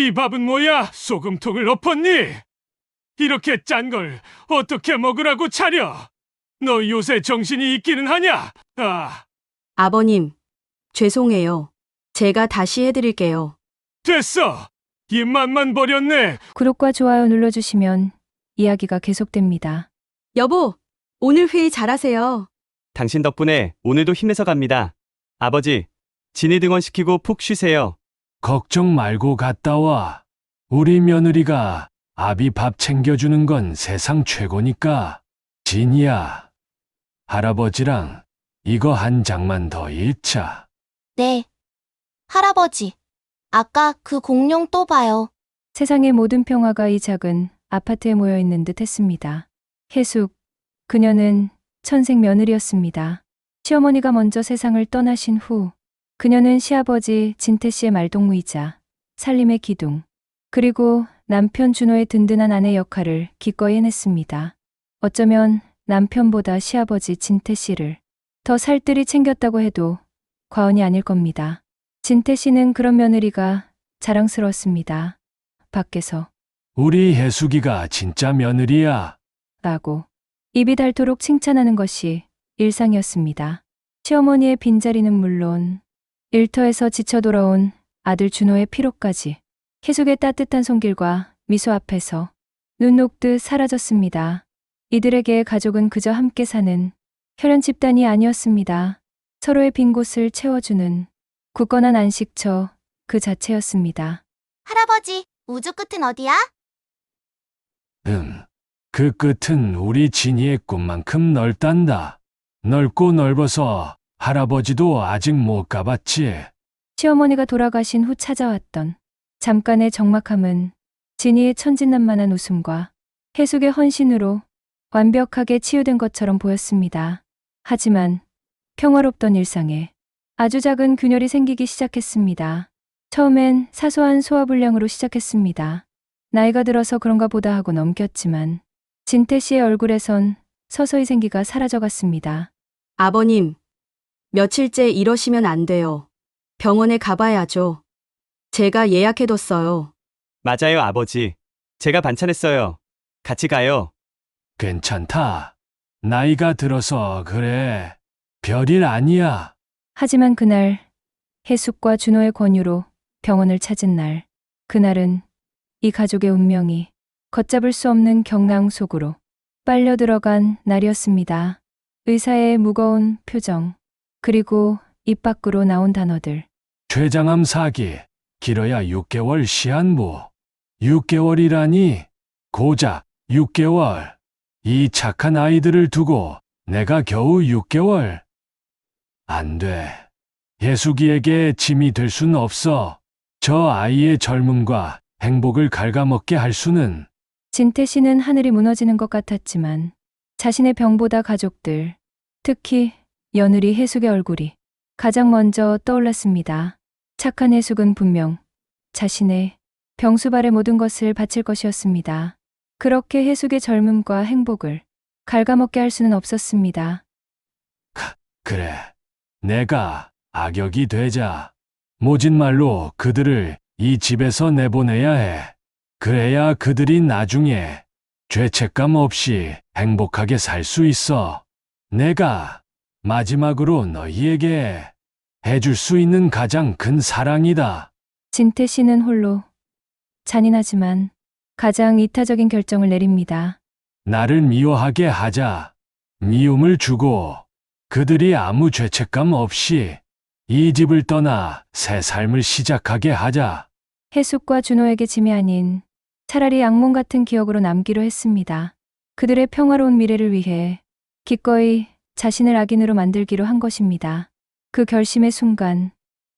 이 밥은 뭐야? 소금통을 엎었니? 이렇게 짠 걸 어떻게 먹으라고 차려? 너 요새 정신이 있기는 하냐? 아버님, 죄송해요. 제가 다시 해드릴게요. 됐어. 입맛만 버렸네. 구독과 좋아요 눌러주시면 이야기가 계속됩니다. 여보, 오늘 회의 잘하세요. 당신 덕분에 오늘도 힘내서 갑니다. 아버지, 진이 등원시키고 푹 쉬세요. 걱정 말고 갔다 와. 우리 며느리가 아비 밥 챙겨주는 건 세상 최고니까. 진이야, 할아버지랑 이거 한 장만 더 읽자. 네. 할아버지, 아까 그 공룡 또 봐요. 세상의 모든 평화가 이 작은 아파트에 모여 있는 듯 했습니다. 혜숙, 그녀는 천생 며느리였습니다. 시어머니가 먼저 세상을 떠나신 후 그녀는 시아버지 진태 씨의 말동무이자 살림의 기둥, 그리고 남편 준호의 든든한 아내 역할을 기꺼이 해냈습니다. 어쩌면 남편보다 시아버지 진태 씨를 더 살뜰히 챙겼다고 해도 과언이 아닐 겁니다. 진태 씨는 그런 며느리가 자랑스러웠습니다. 밖에서 우리 혜숙이가 진짜 며느리야. 라고 입이 닳도록 칭찬하는 것이 일상이었습니다. 시어머니의 빈자리는 물론 일터에서 지쳐 돌아온 아들 준호의 피로까지 혜숙의 따뜻한 손길과 미소 앞에서 눈 녹듯 사라졌습니다. 이들에게 가족은 그저 함께 사는 혈연 집단이 아니었습니다. 서로의 빈 곳을 채워주는 굳건한 안식처 그 자체였습니다. 할아버지, 우주 끝은 어디야? 그 끝은 우리 진이의 꿈만큼 넓단다. 넓고 넓어서 할아버지도 아직 못 가봤지. 시어머니가 돌아가신 후 찾아왔던 잠깐의 적막함은 진이의 천진난만한 웃음과 혜숙의 헌신으로 완벽하게 치유된 것처럼 보였습니다. 하지만 평화롭던 일상에 아주 작은 균열이 생기기 시작했습니다. 처음엔 사소한 소화불량으로 시작했습니다. 나이가 들어서 그런가 보다 하고 넘겼지만 진태 씨의 얼굴에선 서서히 생기가 사라져갔습니다. 아버님, 며칠째 이러시면 안 돼요. 병원에 가봐야죠. 제가 예약해뒀어요. 맞아요, 아버지. 제가 반찬했어요. 같이 가요. 괜찮다. 나이가 들어서 그래. 별일 아니야. 하지만 그날 혜숙과 준호의 권유로 병원을 찾은 날, 그날은 이 가족의 운명이 걷잡을 수 없는 경랑 속으로 빨려 들어간 날이었습니다. 의사의 무거운 표정, 그리고 입 밖으로 나온 단어들. 췌장암 사기, 길어야 6개월 시한부. 6개월이라니? 고작 6개월. 이 착한 아이들을 두고 내가 겨우 6개월? 안 돼. 예숙이에게 짐이 될 순 없어. 저 아이의 젊음과 행복을 갉아먹게 할 수는. 진태 씨는 하늘이 무너지는 것 같았지만 자신의 병보다 가족들, 특히 며느리 혜숙의 얼굴이 가장 먼저 떠올랐습니다. 착한 혜숙은 분명 자신의 병수발의 모든 것을 바칠 것이었습니다. 그렇게 혜숙의 젊음과 행복을 갉아먹게 할 수는 없었습니다. 그래. 내가 악역이 되자. 모진 말로 그들을 이 집에서 내보내야 해. 그래야 그들이 나중에 죄책감 없이 행복하게 살 수 있어. 내가 마지막으로 너희에게 해줄 수 있는 가장 큰 사랑이다. 진태 씨는 홀로 잔인하지만 가장 이타적인 결정을 내립니다. 나를 미워하게 하자. 미움을 주고 그들이 아무 죄책감 없이 이 집을 떠나 새 삶을 시작하게 하자. 혜숙과 준호에게 짐이 아닌 차라리 악몽 같은 기억으로 남기로 했습니다. 그들의 평화로운 미래를 위해 기꺼이 자신을 악인으로 만들기로 한 것입니다. 그 결심의 순간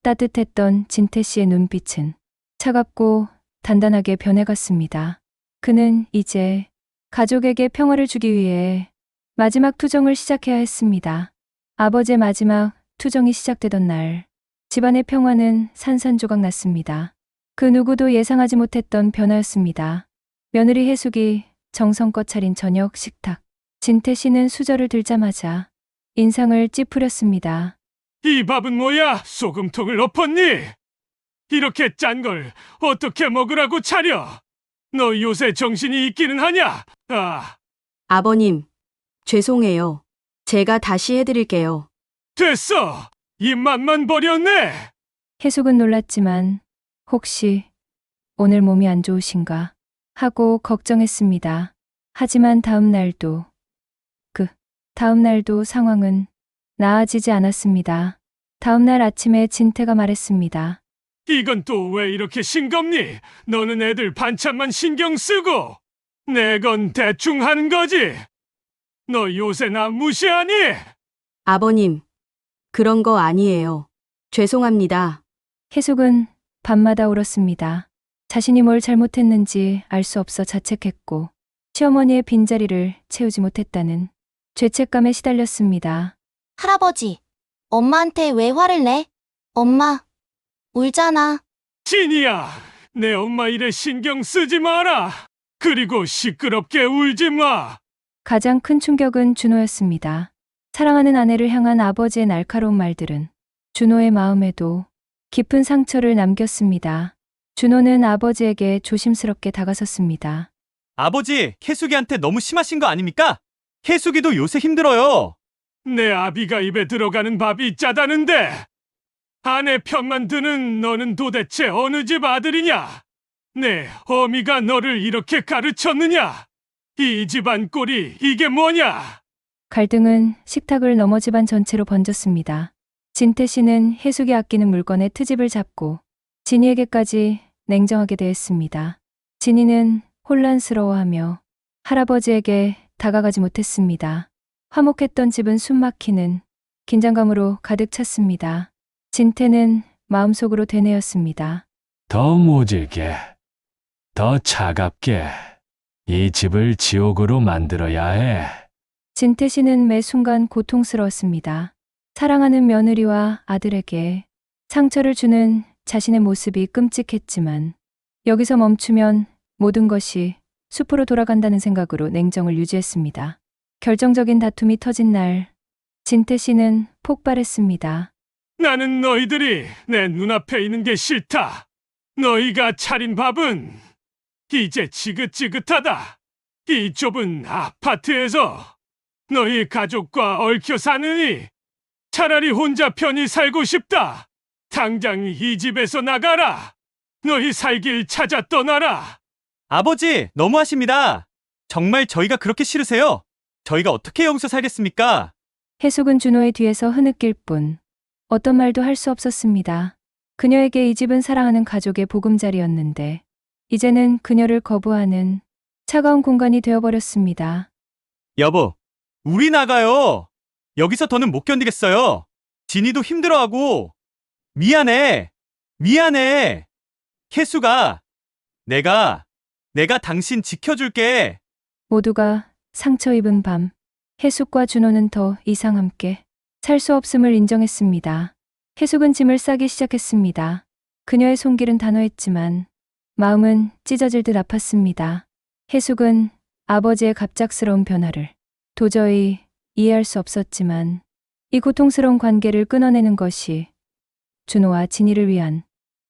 따뜻했던 진태 씨의 눈빛은 차갑고 단단하게 변해갔습니다. 그는 이제 가족에게 평화를 주기 위해 마지막 투정을 시작해야 했습니다. 아버지의 마지막 투정이 시작되던 날, 집안의 평화는 산산조각 났습니다. 그 누구도 예상하지 못했던 변화였습니다. 며느리 혜숙이 정성껏 차린 저녁 식탁. 진태 씨는 수저를 들자마자 인상을 찌푸렸습니다. 이 밥은 뭐야? 소금통을 엎었니? 이렇게 짠 걸 어떻게 먹으라고 차려? 너 요새 정신이 있기는 하냐? 아버님, 죄송해요. 제가 다시 해드릴게요. 됐어! 입맛만 버렸네! 해숙은 놀랐지만 혹시 오늘 몸이 안 좋으신가 하고 걱정했습니다. 하지만 다음 날도 상황은 나아지지 않았습니다. 다음 날 아침에 진태가 말했습니다. 이건 또 왜 이렇게 싱겁니? 너는 애들 반찬만 신경 쓰고 내 건 대충 하는 거지. 너 요새 나 무시하니? 아버님, 그런 거 아니에요. 죄송합니다. 해숙은 밤마다 울었습니다. 자신이 뭘 잘못했는지 알 수 없어 자책했고 시어머니의 빈자리를 채우지 못했다는 죄책감에 시달렸습니다. 할아버지, 엄마한테 왜 화를 내? 엄마, 울잖아. 진이야, 내 엄마 일에 신경 쓰지 마라. 그리고 시끄럽게 울지 마. 가장 큰 충격은 준호였습니다. 사랑하는 아내를 향한 아버지의 날카로운 말들은 준호의 마음에도 깊은 상처를 남겼습니다. 준호는 아버지에게 조심스럽게 다가섰습니다. 아버지, 혜숙이한테 너무 심하신 거 아닙니까? 혜숙이도 요새 힘들어요. 내 아비가 입에 들어가는 밥이 짜다는데 아내 편만 드는 너는 도대체 어느 집 아들이냐? 내 어미가 너를 이렇게 가르쳤느냐? 이 집안 꼴이 이게 뭐냐? 갈등은 식탁을 넘어 집안 전체로 번졌습니다. 진태 씨는 혜숙이 아끼는 물건에 트집을 잡고 진이에게까지 냉정하게 대했습니다. 진이는 혼란스러워하며 할아버지에게 다가가지 못했습니다. 화목했던 집은 숨막히는 긴장감으로 가득 찼습니다. 진태는 마음속으로 되뇌었습니다. 더 모질게, 더 차갑게 이 집을 지옥으로 만들어야 해. 진태 씨는 매 순간 고통스러웠습니다. 사랑하는 며느리와 아들에게 상처를 주는 자신의 모습이 끔찍했지만 여기서 멈추면 모든 것이 숲으로 돌아간다는 생각으로 냉정을 유지했습니다. 결정적인 다툼이 터진 날, 진태 씨는 폭발했습니다. 나는 너희들이 내 눈앞에 있는 게 싫다. 너희가 차린 밥은 이제 지긋지긋하다. 이 좁은 아파트에서 너희 가족과 얽혀 사느니 차라리 혼자 편히 살고 싶다. 당장 이 집에서 나가라. 너희 살 길 찾아 떠나라. 아버지, 너무하십니다. 정말 저희가 그렇게 싫으세요? 저희가 어떻게 여기서 살겠습니까? 혜숙은 준호의 뒤에서 흐느낄 뿐 어떤 말도 할 수 없었습니다. 그녀에게 이 집은 사랑하는 가족의 보금자리였는데 이제는 그녀를 거부하는 차가운 공간이 되어버렸습니다. 여보, 우리 나가요. 여기서 더는 못 견디겠어요. 진이도 힘들어하고. 미안해. 혜숙아, 내가 당신 지켜줄게. 모두가 상처 입은 밤, 혜숙과 준호는 더 이상 함께 살 수 없음을 인정했습니다. 혜숙은 짐을 싸기 시작했습니다. 그녀의 손길은 단호했지만 마음은 찢어질 듯 아팠습니다. 혜숙은 아버지의 갑작스러운 변화를 도저히 이해할 수 없었지만 이 고통스러운 관계를 끊어내는 것이 준호와 진이를 위한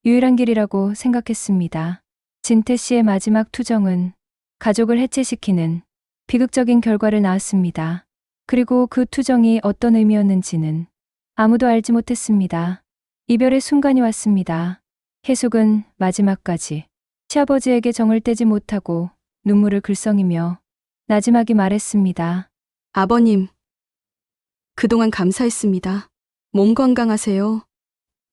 유일한 길이라고 생각했습니다. 진태 씨의 마지막 투정은 가족을 해체시키는 비극적인 결과를 낳았습니다. 그리고 그 투정이 어떤 의미였는지는 아무도 알지 못했습니다. 이별의 순간이 왔습니다. 혜숙은 마지막까지 시아버지에게 정을 떼지 못하고 눈물을 글썽이며 나지막이 말했습니다. 아버님, 그동안 감사했습니다. 몸 건강하세요.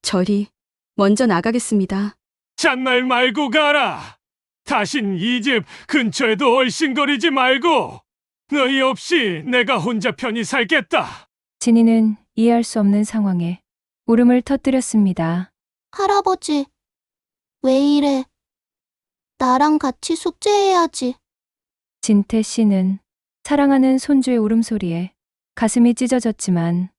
저리 먼저 나가겠습니다. 잔말 말고 가라. 다신 이 집 근처에도 얼씬거리지 말고. 너희 없이 내가 혼자 편히 살겠다. 진이는 이해할 수 없는 상황에 울음을 터뜨렸습니다. 할아버지, 왜 이래? 나랑 같이 숙제해야지. 진태 씨는 사랑하는 손주의 울음소리에 가슴이 찢어졌지만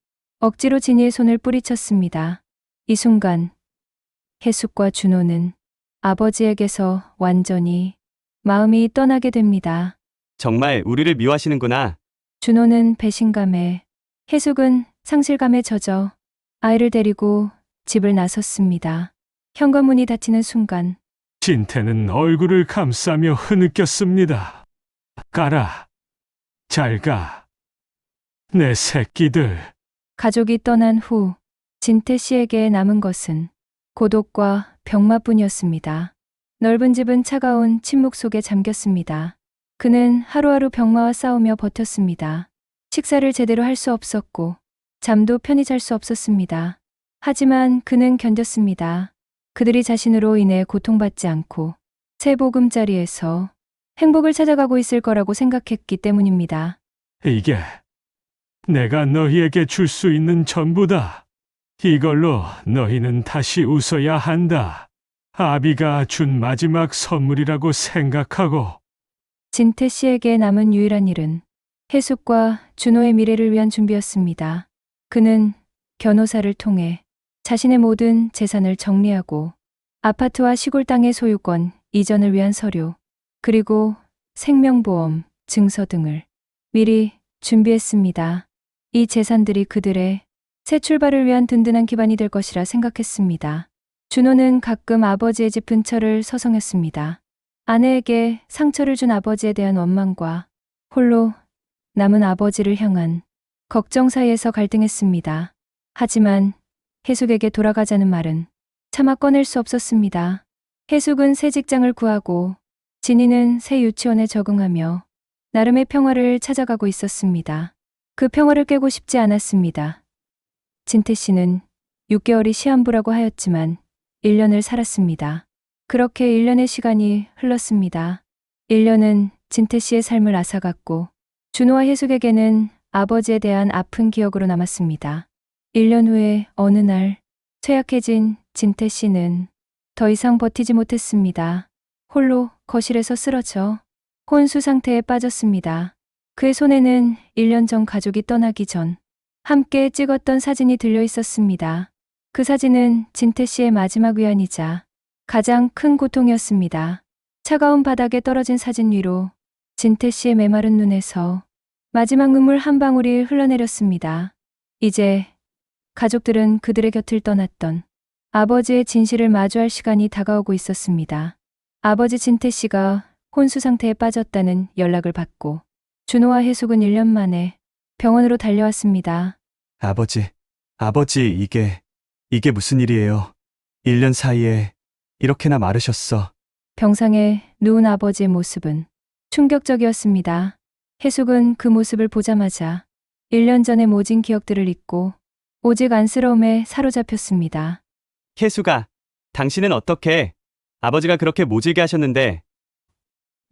억지로 진이의 손을 뿌리쳤습니다. 이 순간 혜숙과 준호는 아버지에게서 완전히 마음이 떠나게 됩니다. 정말 우리를 미워하시는구나. 준호는 배신감에, 혜숙은 상실감에 젖어 아이를 데리고 집을 나섰습니다. 현관문이 닫히는 순간 진태는 얼굴을 감싸며 흐느꼈습니다. 가라. 잘 가. 내 새끼들. 가족이 떠난 후 진태 씨에게 남은 것은 고독과 병마뿐이었습니다. 넓은 집은 차가운 침묵 속에 잠겼습니다. 그는 하루하루 병마와 싸우며 버텼습니다. 식사를 제대로 할 수 없었고 잠도 편히 잘 수 없었습니다. 하지만 그는 견뎠습니다. 그들이 자신으로 인해 고통받지 않고 새 보금자리에서 행복을 찾아가고 있을 거라고 생각했기 때문입니다. 이게 내가 너희에게 줄 수 있는 전부다. 이걸로 너희는 다시 웃어야 한다. 아비가 준 마지막 선물이라고 생각하고. 진태 씨에게 남은 유일한 일은 해숙과 준호의 미래를 위한 준비였습니다. 그는 변호사를 통해 자신의 모든 재산을 정리하고 아파트와 시골 땅의 소유권 이전을 위한 서류, 그리고 생명보험, 증서 등을 미리 준비했습니다. 이 재산들이 그들의 새 출발을 위한 든든한 기반이 될 것이라 생각했습니다. 준호는 가끔 아버지의 집 근처를 서성였습니다. 아내에게 상처를 준 아버지에 대한 원망과 홀로 남은 아버지를 향한 걱정 사이에서 갈등했습니다. 하지만 해숙에게 돌아가자는 말은 차마 꺼낼 수 없었습니다. 해숙은 새 직장을 구하고 진이는 새 유치원에 적응하며 나름의 평화를 찾아가고 있었습니다. 그 평화를 깨고 싶지 않았습니다. 진태 씨는 6개월이 시한부라고 하였지만 1년을 살았습니다. 그렇게 1년의 시간이 흘렀습니다. 1년은 진태 씨의 삶을 앗아갔고 준호와 해숙에게는 아버지에 대한 아픈 기억으로 남았습니다. 1년 후에 어느 날 쇠약해진 진태 씨는 더 이상 버티지 못했습니다. 홀로 거실에서 쓰러져 혼수 상태에 빠졌습니다. 그의 손에는 1년 전 가족이 떠나기 전 함께 찍었던 사진이 들려 있었습니다. 그 사진은 진태 씨의 마지막 위안이자 가장 큰 고통이었습니다. 차가운 바닥에 떨어진 사진 위로 진태 씨의 메마른 눈에서 마지막 눈물 한 방울이 흘러내렸습니다. 이제 가족들은 그들의 곁을 떠났던 아버지의 진실을 마주할 시간이 다가오고 있었습니다. 아버지 진태 씨가 혼수 상태에 빠졌다는 연락을 받고 준호와 해숙은 1년 만에 병원으로 달려왔습니다. 아버지, 이게 무슨 일이에요? 1년 사이에 이렇게나 마르셨어. 병상에 누운 아버지의 모습은 충격적이었습니다. 해숙은 그 모습을 보자마자 1년 전의 모진 기억들을 잊고 오직 안쓰러움에 사로잡혔습니다. 혜수가, 당신은 어떻게? 아버지가 그렇게 모질게 하셨는데.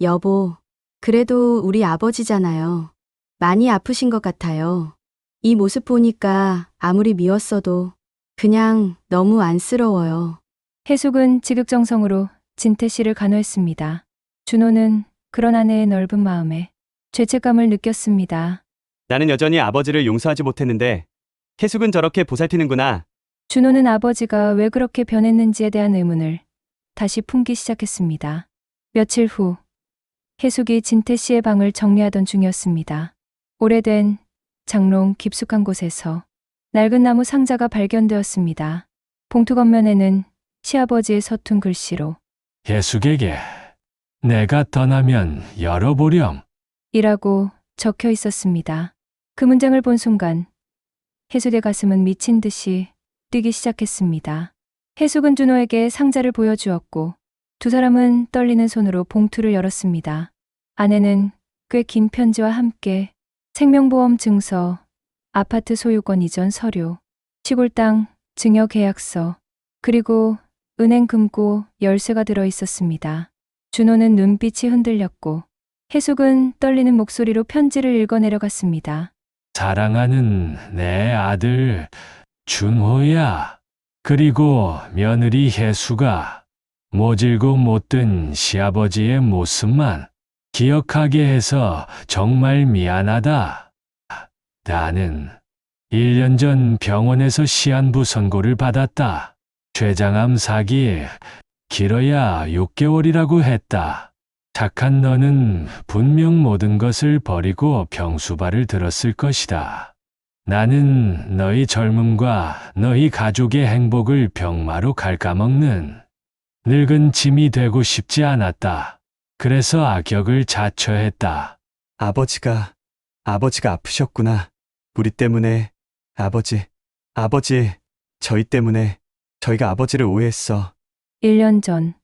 여보, 그래도 우리 아버지잖아요. 많이 아프신 것 같아요. 이 모습 보니까 아무리 미웠어도 그냥 너무 안쓰러워요. 해숙은 지극정성으로 진태 씨를 간호했습니다. 준호는 그런 아내의 넓은 마음에 죄책감을 느꼈습니다. 나는 여전히 아버지를 용서하지 못했는데 혜숙은 저렇게 보살피는구나. 준호는 아버지가 왜 그렇게 변했는지에 대한 의문을 다시 품기 시작했습니다. 며칠 후 해숙이 진태 씨의 방을 정리하던 중이었습니다. 오래된 장롱 깊숙한 곳에서 낡은 나무 상자가 발견되었습니다. 봉투 겉면에는 시아버지의 서툰 글씨로 예숙에게 내가 떠나면 열어보렴. 이라고 적혀 있었습니다. 그 문장을 본 순간 해숙의 가슴은 미친 듯이 뛰기 시작했습니다. 해숙은 준호에게 상자를 보여주었고 두 사람은 떨리는 손으로 봉투를 열었습니다. 안에는 꽤 긴 편지와 함께 생명보험 증서, 아파트 소유권 이전 서류, 시골 땅 증여 계약서, 그리고 은행 금고 열쇠가 들어 있었습니다. 준호는 눈빛이 흔들렸고 해숙은 떨리는 목소리로 편지를 읽어 내려갔습니다. 사랑하는 내 아들 준호야. 그리고 며느리 혜수가 모질고 못된 시아버지의 모습만 기억하게 해서 정말 미안하다. 나는 1년 전 병원에서 시한부 선고를 받았다. 췌장암 사기 길어야 6개월이라고 했다. 착한 너는 분명 모든 것을 버리고 병수발을 들었을 것이다. 나는 너희 젊음과 너희 가족의 행복을 병마로 갉아먹는 늙은 짐이 되고 싶지 않았다. 그래서 악역을 자처했다. 아버지가 아프셨구나. 우리 때문에. 아버지, 저희 때문에. 저희가 아버지를 오해했어. 1년 전,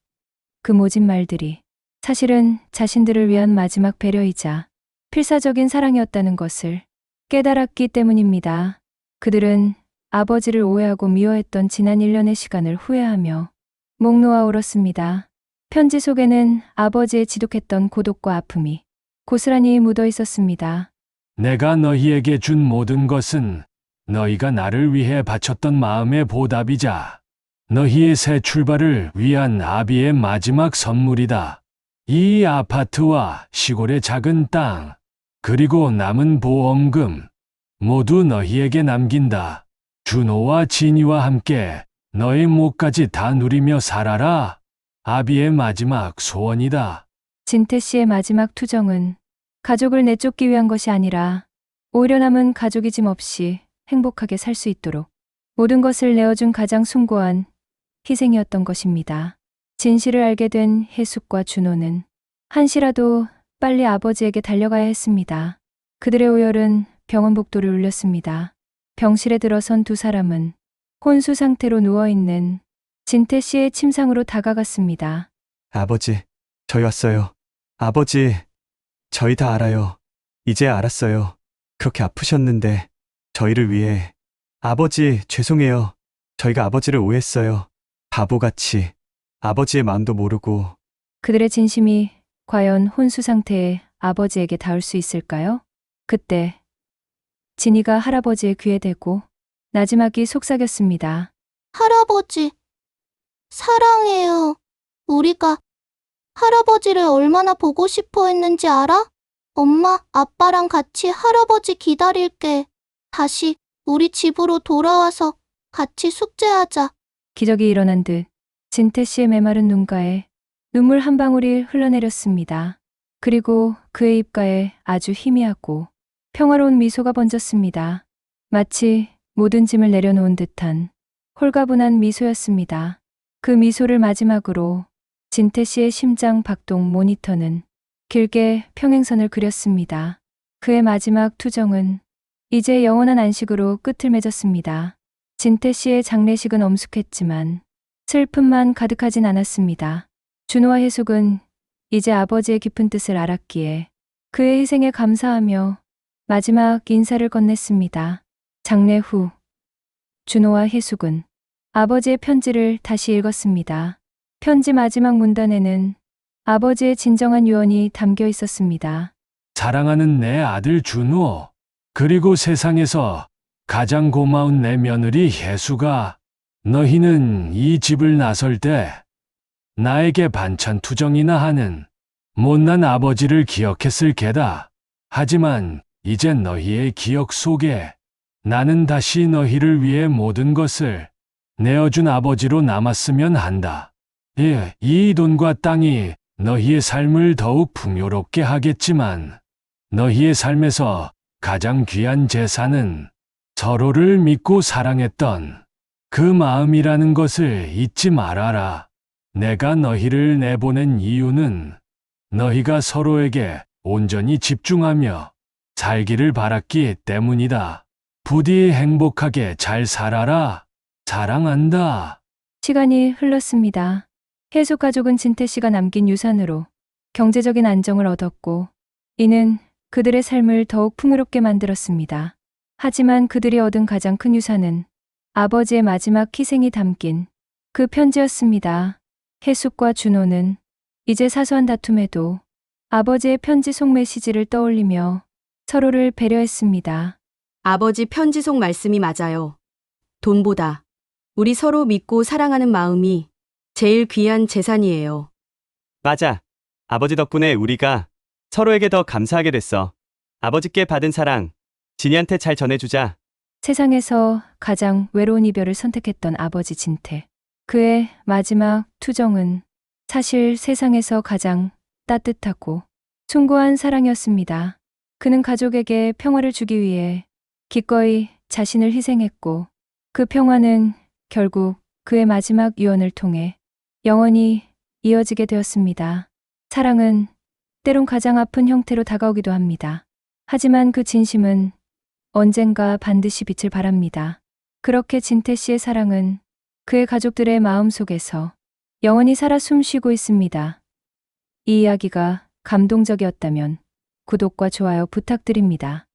그 모진 말들이 사실은 자신들을 위한 마지막 배려이자 필사적인 사랑이었다는 것을 깨달았기 때문입니다. 그들은 아버지를 오해하고 미워했던 지난 1년의 시간을 후회하며 목 놓아 울었습니다. 편지 속에는 아버지의 지독했던 고독과 아픔이 고스란히 묻어 있었습니다. 내가 너희에게 준 모든 것은 너희가 나를 위해 바쳤던 마음의 보답이자 너희의 새 출발을 위한 아비의 마지막 선물이다. 이 아파트와 시골의 작은 땅, 그리고 남은 보험금 모두 너희에게 남긴다. 준호와 진이와 함께 너의 목까지 다 누리며 살아라. 아비의 마지막 소원이다. 진태 씨의 마지막 투정은 가족을 내쫓기 위한 것이 아니라 오히려 남은 가족이 짐 없이 행복하게 살 수 있도록 모든 것을 내어준 가장 숭고한 희생이었던 것입니다. 진실을 알게 된 혜숙과 준호는 한시라도 빨리 아버지에게 달려가야 했습니다. 그들의 오열은 병원 복도를 울렸습니다. 병실에 들어선 두 사람은 혼수 상태로 누워있는 진태 씨의 침상으로 다가갔습니다. 아버지, 저희 왔어요. 아버지, 저희 다 알아요. 이제 알았어요. 그렇게 아프셨는데 저희를 위해. 아버지, 죄송해요. 저희가 아버지를 오해했어요. 바보같이. 아버지의 마음도 모르고. 그들의 진심이 과연 혼수 상태의 아버지에게 닿을 수 있을까요? 그때 진이가 할아버지의 귀에 대고 나지막이 속삭였습니다. 할아버지, 사랑해요. 우리가 할아버지를 얼마나 보고 싶어 했는지 알아? 엄마, 아빠랑 같이 할아버지 기다릴게. 다시 우리 집으로 돌아와서 같이 숙제하자. 기적이 일어난 듯 진태 씨의 메마른 눈가에 눈물 한 방울이 흘러내렸습니다. 그리고 그의 입가에 아주 희미하고 평화로운 미소가 번졌습니다. 마치 모든 짐을 내려놓은 듯한 홀가분한 미소였습니다. 그 미소를 마지막으로 진태 씨의 심장 박동 모니터는 길게 평행선을 그렸습니다. 그의 마지막 투정은 이제 영원한 안식으로 끝을 맺었습니다. 진태 씨의 장례식은 엄숙했지만 슬픔만 가득하진 않았습니다. 준호와 혜숙은 이제 아버지의 깊은 뜻을 알았기에 그의 희생에 감사하며 마지막 인사를 건넸습니다. 장례 후 준호와 혜숙은 아버지의 편지를 다시 읽었습니다. 편지 마지막 문단에는 아버지의 진정한 유언이 담겨 있었습니다. 사랑하는 내 아들 준호, 그리고 세상에서 가장 고마운 내 며느리 혜수가, 너희는 이 집을 나설 때 나에게 반찬 투정이나 하는 못난 아버지를 기억했을 게다. 하지만 이제 너희의 기억 속에 나는 다시 너희를 위해 모든 것을 내어준 아버지로 남았으면 한다. 이 돈과 땅이 너희의 삶을 더욱 풍요롭게 하겠지만 너희의 삶에서 가장 귀한 재산은 서로를 믿고 사랑했던 그 마음이라는 것을 잊지 말아라. 내가 너희를 내보낸 이유는 너희가 서로에게 온전히 집중하며 살기를 바랐기 때문이다. 부디 행복하게 잘 살아라. 사랑한다. 시간이 흘렀습니다. 혜숙 가족은 진태 씨가 남긴 유산으로 경제적인 안정을 얻었고 이는 그들의 삶을 더욱 풍요롭게 만들었습니다. 하지만 그들이 얻은 가장 큰 유산은 아버지의 마지막 희생이 담긴 그 편지였습니다. 혜숙과 준호는 이제 사소한 다툼에도 아버지의 편지 속 메시지를 떠올리며 서로를 배려했습니다. 아버지 편지 속 말씀이 맞아요. 돈보다 우리 서로 믿고 사랑하는 마음이 제일 귀한 재산이에요. 맞아. 아버지 덕분에 우리가 서로에게 더 감사하게 됐어. 아버지께 받은 사랑, 진이한테 잘 전해주자. 세상에서 가장 외로운 이별을 선택했던 아버지 진태. 그의 마지막 투정은 사실 세상에서 가장 따뜻하고 숭고한 사랑이었습니다. 그는 가족에게 평화를 주기 위해 기꺼이 자신을 희생했고 그 평화는 결국 그의 마지막 유언을 통해 영원히 이어지게 되었습니다. 사랑은 때론 가장 아픈 형태로 다가오기도 합니다. 하지만 그 진심은 언젠가 반드시 빛을 발합니다. 그렇게 진태 씨의 사랑은 그의 가족들의 마음 속에서 영원히 살아 숨쉬고 있습니다. 이 이야기가 감동적이었다면 구독과 좋아요 부탁드립니다.